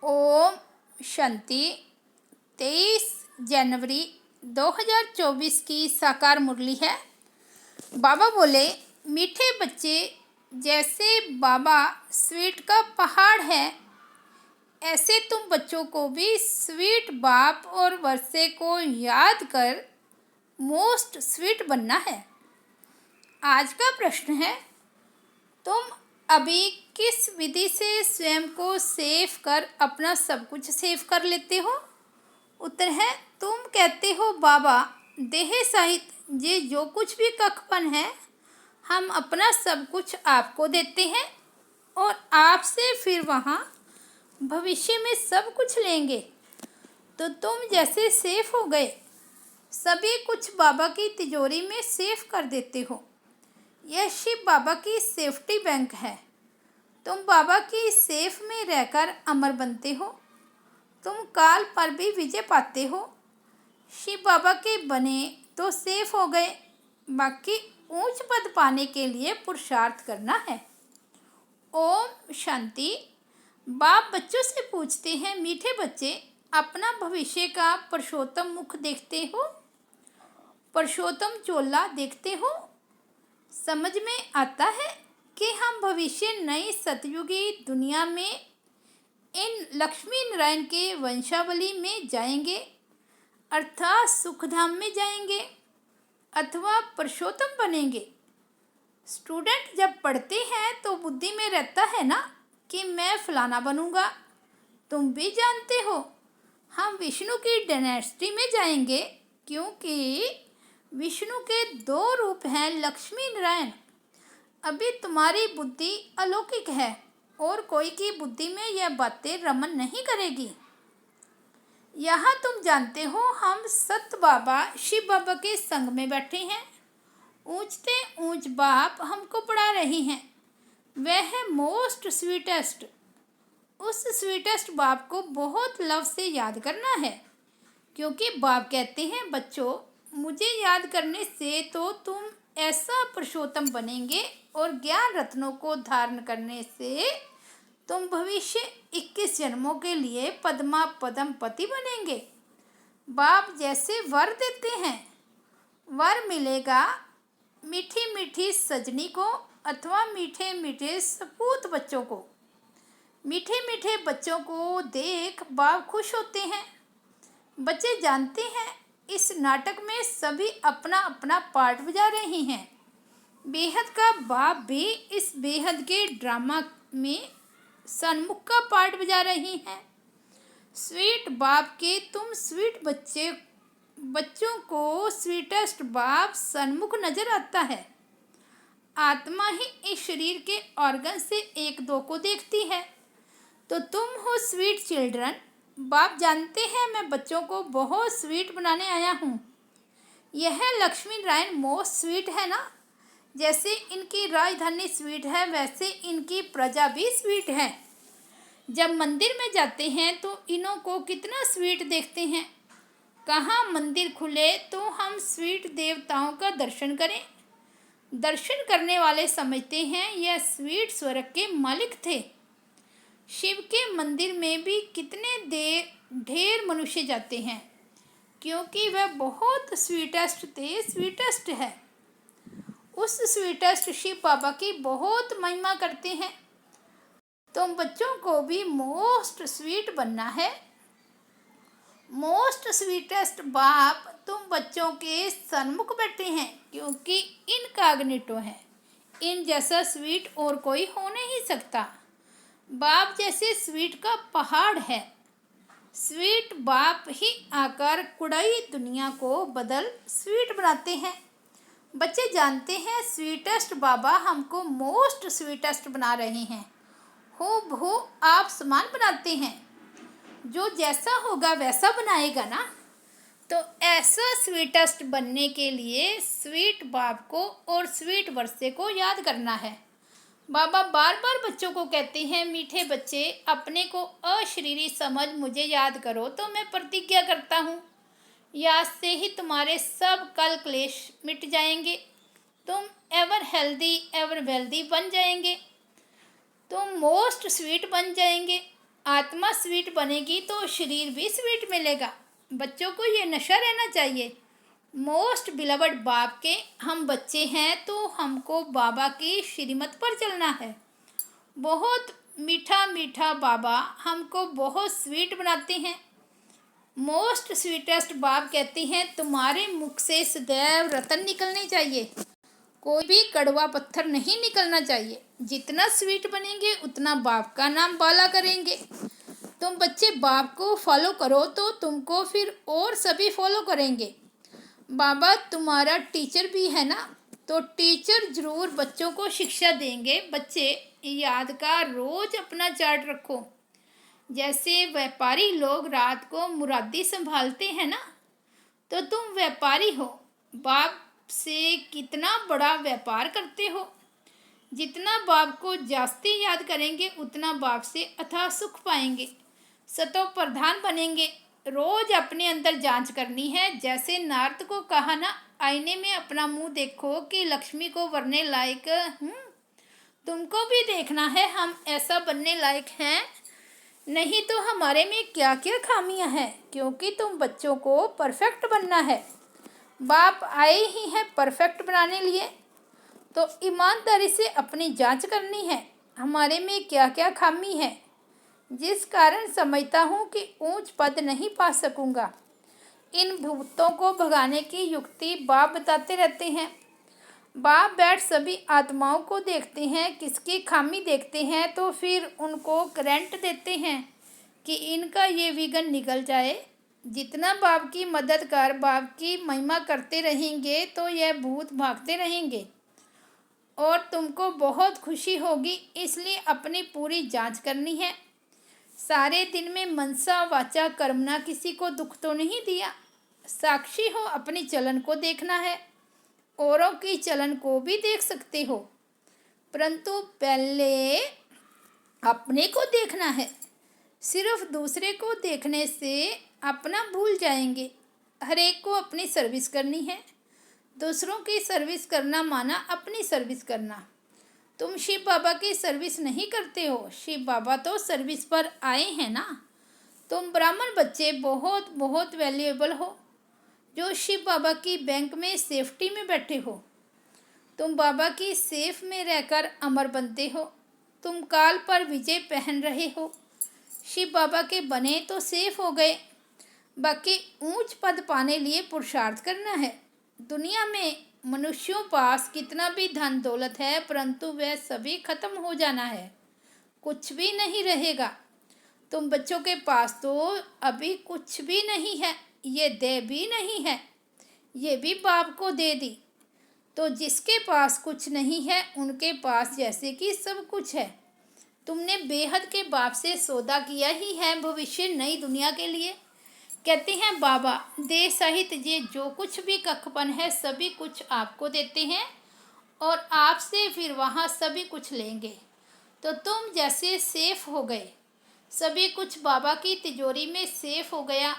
ओम शांति। 23 जनवरी 2024 की साकार मुरली है। बाबा बोले, मीठे बच्चे, जैसे बाबा स्वीट का पहाड़ है, ऐसे तुम बच्चों को भी स्वीट बाप और वर्षे को याद कर मोस्ट स्वीट बनना है। आज का प्रश्न है, तुम अभी किस विधि से स्वयं को सेव कर अपना सब कुछ सेव कर लेते हो? उत्तर है, तुम कहते हो बाबा देह सहित ये जो कुछ भी कखपन है, हम अपना सब कुछ आपको देते हैं और आपसे फिर वहाँ भविष्य में सब कुछ लेंगे। तो तुम जैसे सेफ हो गए, सभी कुछ बाबा की तिजोरी में सेव कर देते हो। यह शिव बाबा की सेफ्टी बैंक है। तुम बाबा की सेफ में रहकर अमर बनते हो। तुम काल पर भी विजय पाते हो। शिव बाबा के बने तो सेफ हो गए, बाकी ऊंच पद पाने के लिए पुरुषार्थ करना है। ओम शांति। बाप बच्चों से पूछते हैं, मीठे बच्चे, अपना भविष्य का पुरुषोत्तम मुख देखते हो? पुरुषोत्तम चोला देखते हो? समझ में आता है कि हम भविष्य नई सतयुगी दुनिया में इन लक्ष्मी नारायण के वंशावली में जाएंगे, अर्थात सुखधाम में जाएंगे अथवा पुरुषोत्तम बनेंगे। स्टूडेंट जब पढ़ते हैं तो बुद्धि में रहता है ना कि मैं फलाना बनूंगा। तुम भी जानते हो हम विष्णु की डायनेस्टी में जाएंगे, क्योंकि विष्णु के 2 रूप हैं, लक्ष्मी नारायण। अभी तुम्हारी बुद्धि अलौकिक है और कोई की बुद्धि में यह बातें रमन नहीं करेगी। यहाँ तुम जानते हो हम सत बाबा शिव बाबा के संग में बैठे हैं। ऊंचते ऊंच बाप हमको पढ़ा रही हैं। वह है मोस्ट स्वीटेस्ट। उस स्वीटेस्ट बाप को बहुत लव से याद करना है, क्योंकि बाप कहते हैं, बच्चों, मुझे याद करने से तो तुम ऐसा पुरुषोत्तम बनेंगे और ज्ञान रत्नों को धारण करने से तुम भविष्य 21 जन्मों के लिए पद्मा पदम पति बनेंगे। बाप जैसे वर देते हैं, वर मिलेगा मीठी मीठी सजनी को अथवा मीठे मीठे सपूत बच्चों को। मीठे मीठे बच्चों को देख बाप खुश होते हैं। बच्चे जानते हैं इस नाटक में सभी अपना अपना पार्ट बजा रही हैं। बेहद का बाप भी इस बेहद के ड्रामा में सन्मुख का पार्ट बजा रही हैं। स्वीट बाप के तुम स्वीट बच्चों को स्वीटेस्ट बाप सन्मुख नजर आता है। आत्मा ही इस शरीर के ऑर्गन से 1-2 को देखती है। तो तुम हो स्वीट चिल्ड्रन। बाप जानते हैं मैं बच्चों को बहुत स्वीट बनाने आया हूँ। यह लक्ष्मी नारायण मोस्ट स्वीट है ना। जैसे इनकी राजधानी स्वीट है, वैसे इनकी प्रजा भी स्वीट है। जब मंदिर में जाते हैं तो इन्हों को कितना स्वीट देखते हैं। कहाँ मंदिर खुले तो हम स्वीट देवताओं का दर्शन करें। दर्शन करने वाले समझते हैं यह स्वीट स्वर्ग के मालिक थे। शिव के मंदिर में भी कितने ढेर मनुष्य जाते हैं, क्योंकि वह बहुत स्वीटेस्ट थे, स्वीटेस्ट है। उस स्वीटेस्ट शिव बाबा की बहुत महिमा करते हैं। तुम बच्चों को भी मोस्ट स्वीट बनना है। मोस्ट स्वीटेस्ट बाप तुम बच्चों के सन्मुख बैठे हैं, क्योंकि इनकॉग्निटो है। इन जैसा स्वीट और कोई हो नहीं सकता। बाप जैसे स्वीट का पहाड़ है। स्वीट बाप ही आकर कुड़ाई दुनिया को बदल स्वीट बनाते हैं। बच्चे जानते हैं स्वीटेस्ट बाबा हमको मोस्ट स्वीटेस्ट बना रहे हैं। हूबहू आप समान बनाते हैं। जो जैसा होगा वैसा बनाएगा ना। तो ऐसा स्वीटेस्ट बनने के लिए स्वीट बाप को और स्वीट वर्षे को याद करना है। बाबा बार बार बच्चों को कहते हैं, मीठे बच्चे, अपने को अशरीरी समझ मुझे याद करो तो मैं प्रतिज्ञा करता हूँ, याद से ही तुम्हारे सब कल क्लेश मिट जाएंगे। तुम एवर हेल्दी एवर वेल्दी बन जाएंगे। तुम मोस्ट स्वीट बन जाएंगे। आत्मा स्वीट बनेगी तो शरीर भी स्वीट मिलेगा। बच्चों को ये नशा रहना चाहिए। मोस्ट बिलवड बाप के हम बच्चे हैं तो हमको बाबा की श्रीमत पर चलना है। बहुत मीठा मीठा बाबा हमको बहुत स्वीट बनाते हैं। मोस्ट स्वीटेस्ट बाप कहते हैं तुम्हारे मुख से सदैव रतन निकलने चाहिए, कोई भी कड़वा पत्थर नहीं निकलना चाहिए। जितना स्वीट बनेंगे उतना बाप का नाम बाला करेंगे। तुम बच्चे बाप को फॉलो करो तो तुमको फिर और सभी फॉलो करेंगे। बाबा तुम्हारा टीचर भी है ना, तो टीचर ज़रूर बच्चों को शिक्षा देंगे। बच्चे याद का रोज अपना चार्ट रखो। जैसे व्यापारी लोग रात को मुरादी संभालते हैं ना, तो तुम व्यापारी हो। बाप से कितना बड़ा व्यापार करते हो। जितना बाप को जास्ती याद करेंगे उतना बाप से अथाह सुख पाएंगे, सतो प्रधान बनेंगे। रोज अपने अंदर जांच करनी है। जैसे नारद को कहा ना, आईने में अपना मुंह देखो कि लक्ष्मी को वरने लायक हूँ। तुमको भी देखना है हम ऐसा बनने लायक हैं, नहीं तो हमारे में क्या क्या खामियां हैं, क्योंकि तुम बच्चों को परफेक्ट बनना है। बाप आए ही हैं परफेक्ट बनाने लिए, तो ईमानदारी से अपनी जांच करनी है हमारे में क्या क्या खामी है, जिस कारण समझता हूँ कि ऊंच पद नहीं पा सकूँगा। इन भूतों को भगाने की युक्ति बाप बताते रहते हैं। बाप बैठ सभी आत्माओं को देखते हैं, किसकी खामी देखते हैं तो फिर उनको करंट देते हैं कि इनका ये विघ्न निकल जाए। जितना बाप की मदद कर बाप की महिमा करते रहेंगे तो यह भूत भागते रहेंगे और तुमको बहुत खुशी होगी। इसलिए अपनी पूरी जांच करनी है। सारे दिन में मनसा वाचा कर्मना किसी को दुख तो नहीं दिया। साक्षी हो, अपनी चलन को देखना है। औरों की चलन को भी देख सकते हो, परंतु पहले अपने को देखना है। सिर्फ दूसरे को देखने से अपना भूल जाएंगे। हर एक को अपनी सर्विस करनी है। दूसरों की सर्विस करना माना अपनी सर्विस करना। तुम शिव बाबा की सर्विस नहीं करते हो, शिव बाबा तो सर्विस पर आए हैं ना। तुम ब्राह्मण बच्चे बहुत बहुत वैल्यूएबल हो, जो शिव बाबा की बैंक में सेफ्टी में बैठे हो। तुम बाबा की सेफ में रहकर अमर बनते हो। तुम काल पर विजय पहन रहे हो। शिव बाबा के बने तो सेफ हो गए। बाकी ऊंच पद पाने लिए पुरुषार्थ करना है। दुनिया में मनुष्यों पास कितना भी धन दौलत है, परंतु वह सभी खत्म हो जाना है, कुछ भी नहीं रहेगा। तुम बच्चों के पास तो अभी कुछ भी नहीं है, ये दे भी नहीं है, ये भी बाप को दे दी। तो जिसके पास कुछ नहीं है उनके पास जैसे कि सब कुछ है। तुमने बेहद के बाप से सौदा किया ही है भविष्य नई दुनिया के लिए। कहते हैं बाबा दे सहित ये जो कुछ भी कखपन है सभी कुछ आपको देते हैं और आपसे फिर वहाँ सभी कुछ लेंगे। तो तुम जैसे सेफ हो गए, सभी कुछ बाबा की तिजोरी में सेफ हो गया।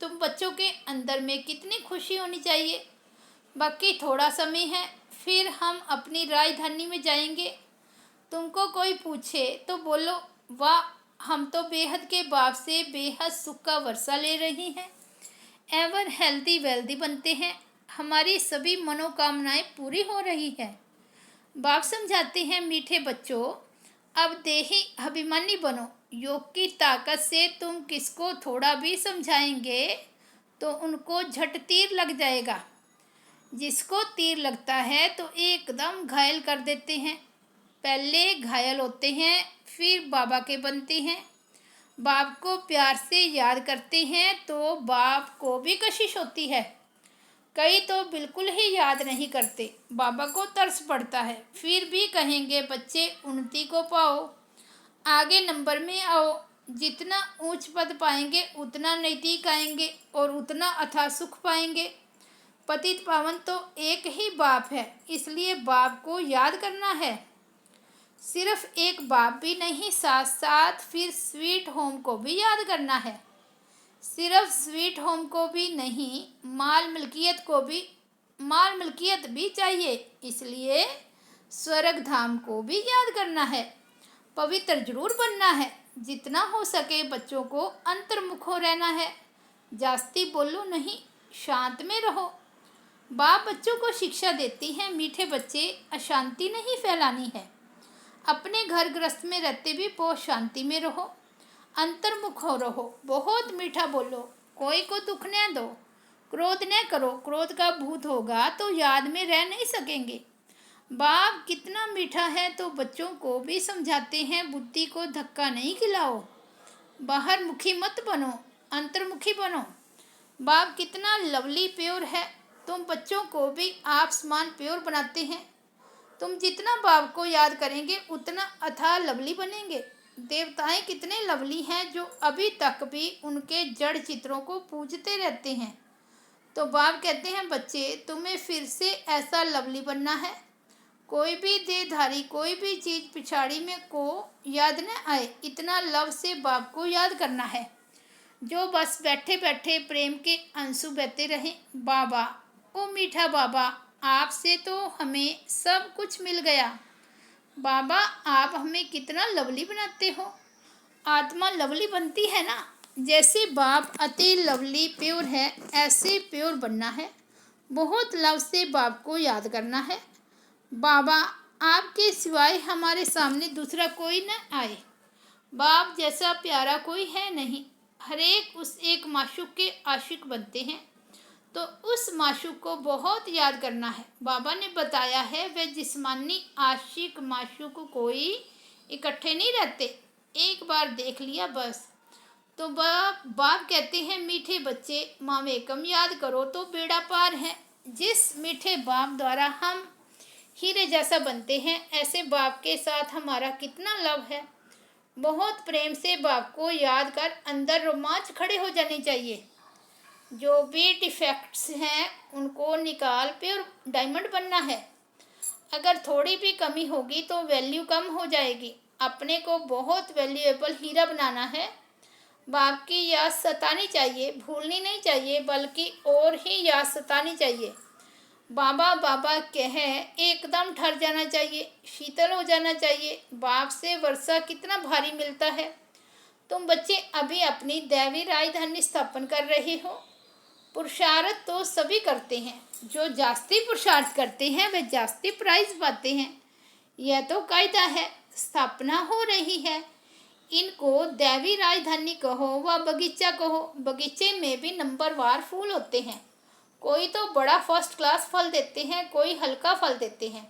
तुम बच्चों के अंदर में कितनी खुशी होनी चाहिए। बाकी थोड़ा समय है, फिर हम अपनी राजधानी में जाएंगे। तुमको कोई पूछे तो बोलो वाह, हम तो बेहद के बाप से बेहद सुख का वर्षा ले रही हैं। एवर हेल्दी वेल्दी बनते हैं, हमारी सभी मनोकामनाएं पूरी हो रही है। बाप समझाते हैं मीठे बच्चों, अब देही अभिमानी बनो। योग की ताकत से तुम किसको थोड़ा भी समझाएंगे तो उनको झट तीर लग जाएगा। जिसको तीर लगता है तो एकदम घायल कर देते हैं। पहले घायल होते हैं फिर बाबा के बनते हैं। बाप को प्यार से याद करते हैं तो बाप को भी कशिश होती है। कई तो बिल्कुल ही याद नहीं करते, बाबा को तरस पड़ता है, फिर भी कहेंगे बच्चे उन्नति को पाओ, आगे नंबर में आओ। जितना ऊंच पद पाएंगे उतना नज़दीक आएंगे और उतना अथाह सुख पाएंगे। पतित पावन तो एक ही बाप है, इसलिए बाप को याद करना है। सिर्फ एक बाप भी नहीं, साथ साथ फिर स्वीट होम को भी याद करना है। सिर्फ स्वीट होम को भी नहीं, माल मिल्कियत भी चाहिए, इसलिए स्वर्ग धाम को भी याद करना है। पवित्र जरूर बनना है। जितना हो सके बच्चों को अंतर्मुख हो रहना है। जास्ती बोलो नहीं, शांत में रहो। बाप बच्चों को शिक्षा देती है, मीठे बच्चे अशांति नहीं फैलानी है। अपने घर गृहस्थ में रहते भी बहुत शांति में रहो, अंतर्मुख हो रहो, बहुत मीठा बोलो, कोई को दुख न दो, क्रोध न करो। क्रोध का भूत होगा तो याद में रह नहीं सकेंगे। बाप कितना मीठा है तो बच्चों को भी समझाते हैं, बुद्धि को धक्का नहीं खिलाओ, बाहर मुखी मत बनो, अंतर्मुखी बनो। बाप कितना लवली प्योर है, तुम बच्चों को भी आप समान प्योर बनाते हैं। तुम जितना बाप को याद करेंगे उतना अथाह लवली बनेंगे। देवताएं कितने लवली हैं जो अभी तक भी उनके जड़ चित्रों को पूजते रहते हैं। तो बाप कहते हैं, बच्चे तुम्हें फिर से ऐसा लवली बनना है। कोई भी देहधारी कोई भी चीज़ पिछाड़ी में को याद न आए, इतना लव से बाप को याद करना है, जो बस बैठे बैठे प्रेम के आंसू बहते रहें। बाबा, ओ मीठा बाबा, आपसे तो हमें सब कुछ मिल गया। बाबा, आप हमें कितना लवली बनाते हो। आत्मा लवली बनती है ना, जैसे बाप अति लवली प्योर है, ऐसे प्योर बनना है। बहुत लव से बाप को याद करना है। बाबा, आपके सिवाय हमारे सामने दूसरा कोई न आए। बाप जैसा प्यारा कोई है नहीं। हर एक उस एक माशूक के आशिक बनते हैं, तो उस माशूक को बहुत याद करना है। बाबा ने बताया है, वे जिस्मानी आशिक माशूक कोई इकट्ठे नहीं रहते, एक बार देख लिया बस। तो बाप कहते हैं, मीठे बच्चे मामेकम याद करो तो बेड़ा पार है। जिस मीठे बाप द्वारा हम हीरे जैसा बनते हैं, ऐसे बाप के साथ हमारा कितना लव है। बहुत प्रेम से बाप को याद कर अंदर रोमांच खड़े हो जाने चाहिए। जो भी डिफेक्ट्स हैं उनको निकाल प्योर डायमंड बनना है। अगर थोड़ी भी कमी होगी तो वैल्यू कम हो जाएगी। अपने को बहुत वैल्यूएबल हीरा बनाना है। बाप की याद सतानी चाहिए, भूलनी नहीं चाहिए, बल्कि और ही याद सतानी चाहिए। बाबा बाबा कह एकदम ठहर जाना चाहिए, शीतल हो जाना चाहिए। बाप से वर्षा कितना भारी मिलता है। तुम बच्चे अभी अपनी दैवी राजधानी स्थापन कर रहे हो। पुरुषार्थ तो सभी करते हैं, जो जास्ती पुरुषार्थ करते हैं वे जास्ती प्राइज पाते हैं। यह तो कायदा है, स्थापना हो रही है। इनको दैवी राजधानी कहो व बगीचा कहो, बगीचे में भी नंबरवार फूल होते हैं। कोई तो बड़ा फर्स्ट क्लास फल देते हैं, कोई हल्का फल देते हैं।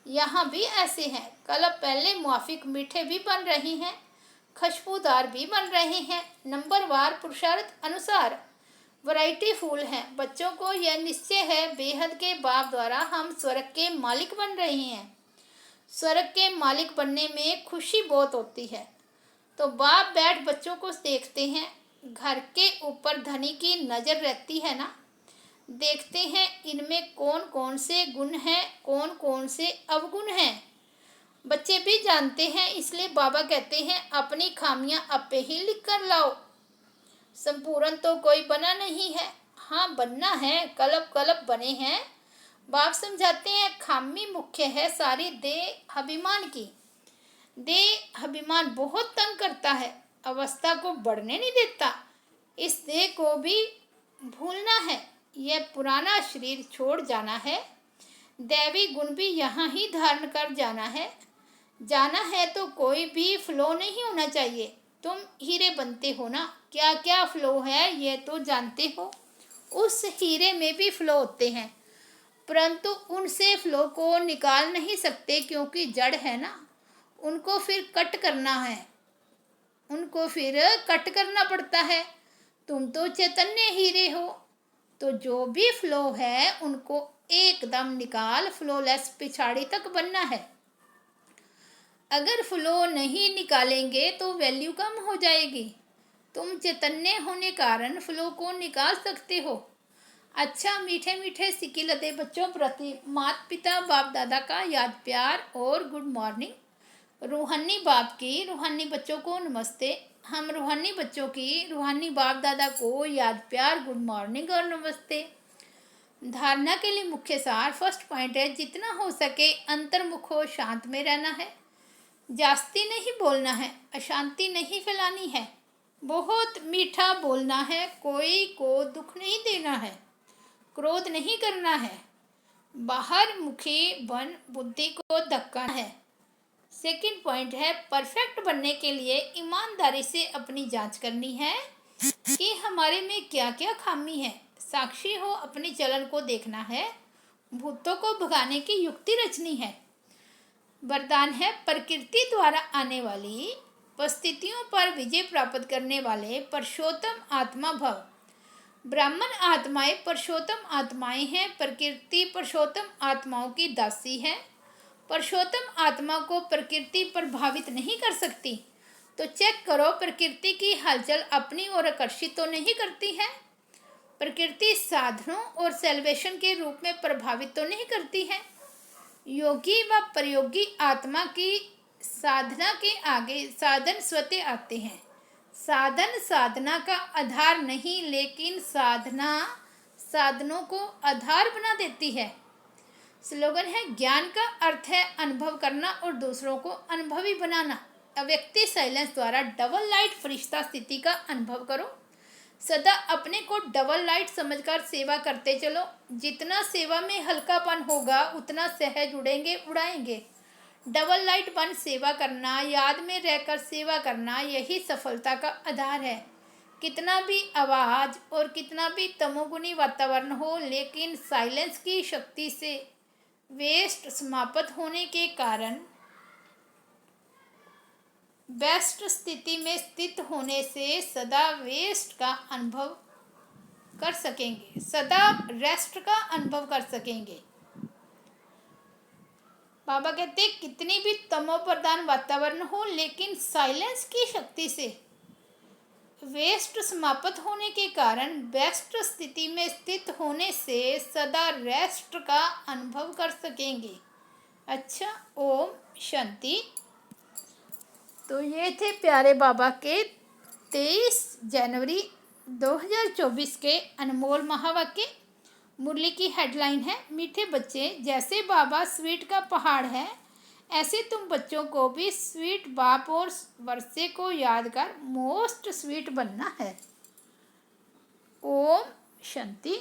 यहाँ भी ऐसे हैं, कल पहले मुआफिक मीठे भी बन रहे हैं, खुशबूदार भी बन रहे हैं। नंबरवार पुरुषार्थ अनुसार वैरायटी फूल हैं। बच्चों को यह निश्चय है, बेहद के बाप द्वारा हम स्वर्ग के मालिक बन रहे हैं। स्वर्ग के मालिक बनने में खुशी बहुत होती है। तो बाप बैठ बच्चों को देखते हैं। घर के ऊपर धनी की नज़र रहती है ना, देखते हैं इनमें कौन कौन से गुण हैं, कौन कौन से अवगुण हैं। बच्चे भी जानते हैं, इसलिए बाबा कहते हैं, अपनी खामियां आपे ही लिख कर लाओ। संपूर्ण तो कोई बना नहीं है, हाँ बनना है, कल्प कल्प बने हैं। बाप समझाते हैं, खामी मुख्य है सारी देह अभिमान की। देह अभिमान बहुत तंग करता है, अवस्था को बढ़ने नहीं देता। इस देह को भी भूलना है, यह पुराना शरीर छोड़ जाना है। दैवी गुण भी यहाँ ही धारण कर जाना है तो कोई भी फ्लो नहीं होना चाहिए। तुम हीरे बनते हो ना, क्या क्या फ्लो है ये तो जानते हो। उस हीरे में भी फ्लो होते हैं, परंतु उनसे फ्लो को निकाल नहीं सकते, क्योंकि जड़ है ना। उनको फिर कट करना है, उनको फिर कट करना पड़ता है। तुम तो चैतन्य हीरे हो, तो जो भी फ्लो है उनको एकदम निकाल, फ्लोलेस पिछाड़ी तक बनना है। अगर फ्लो नहीं निकालेंगे तो वैल्यू कम हो जाएगी। तुम चैतन्य होने कारण फ्लो को निकाल सकते हो। अच्छा, मीठे मीठे सिक्के लदे बच्चों प्रति माता पिता बाप दादा का याद प्यार और गुड मॉर्निंग। रूहानी बाप की रूहानी बच्चों को नमस्ते। हम रूहानी बच्चों की रूहानी बाप दादा को याद प्यार, गुड मॉर्निंग और नमस्ते। धारणा के लिए मुख्य सार फर्स्ट पॉइंट है, जितना हो सके अंतर्मुख हो, शांत में रहना है। जास्ती नहीं बोलना है, अशांति नहीं फैलानी है, बहुत मीठा बोलना है, कोई को दुख नहीं देना है, क्रोध नहीं करना है, बाहर मुखी बन बुद्धि को धक्का है। सेकंड पॉइंट है, परफेक्ट बनने के लिए ईमानदारी से अपनी जांच करनी है कि हमारे में क्या क्या खामी है। साक्षी हो अपने चलन को देखना है, भूतों को भगाने की युक्ति रचनी है। वरदान है, प्रकृति द्वारा आने वाली परिस्थितियों पर विजय प्राप्त करने वाले पुरुषोत्तम आत्मा भव। ब्राह्मण आत्माएं पुरुषोत्तम आत्माएं हैं, प्रकृति पुरुषोत्तम आत्माओं की दासी है। पुरुषोत्तम आत्मा को प्रकृति प्रभावित नहीं कर सकती, तो चेक करो प्रकृति की हलचल अपनी ओर आकर्षित तो नहीं करती है। प्रकृति साधनों और सेल्वेशन के रूप में प्रभावित तो नहीं करती है। योगी व प्रयोगी आत्मा की साधना के आगे साधन स्वतः आते हैं। साधन साधना का आधार नहीं, लेकिन साधना साधनों को आधार बना देती है। स्लोगन है, ज्ञान का अर्थ है अनुभव करना और दूसरों को अनुभवी बनाना। अव्यक्ति साइलेंस द्वारा डबल लाइट फरिश्ता स्थिति का अनुभव करो। सदा अपने को डबल लाइट समझकर सेवा करते चलो। जितना सेवा में हल्कापन होगा उतना सहज उड़ेंगे उड़ाएंगे। डबल लाइट बन सेवा करना, याद में रहकर सेवा करना, यही सफलता का आधार है। कितना भी आवाज़ और कितना भी तमोगुनी वातावरण हो, लेकिन साइलेंस की शक्ति से वेस्ट समाप्त होने के कारण बेस्ट स्थिति में स्थित होने से सदा वेस्ट का अनुभव कर सकेंगे, सदा रेस्ट का अनुभव कर सकेंगे। बाबा कहते हैं, कितनी भी तमो प्रधान वातावरण हो, लेकिन साइलेंस की शक्ति से वेस्ट समाप्त होने के कारण बेस्ट स्थिति में स्थित होने से सदा रेस्ट का अनुभव कर सकेंगे। अच्छा, ओम शांति। तो ये थे प्यारे बाबा के 23 जनवरी 2024 के अनमोल महावाक्य। मुरली की हेडलाइन है, मीठे बच्चे जैसे बाबा स्वीट का पहाड़ है, ऐसे तुम बच्चों को भी स्वीट बाप और वर्षे को याद कर मोस्ट स्वीट बनना है। ओम शांति।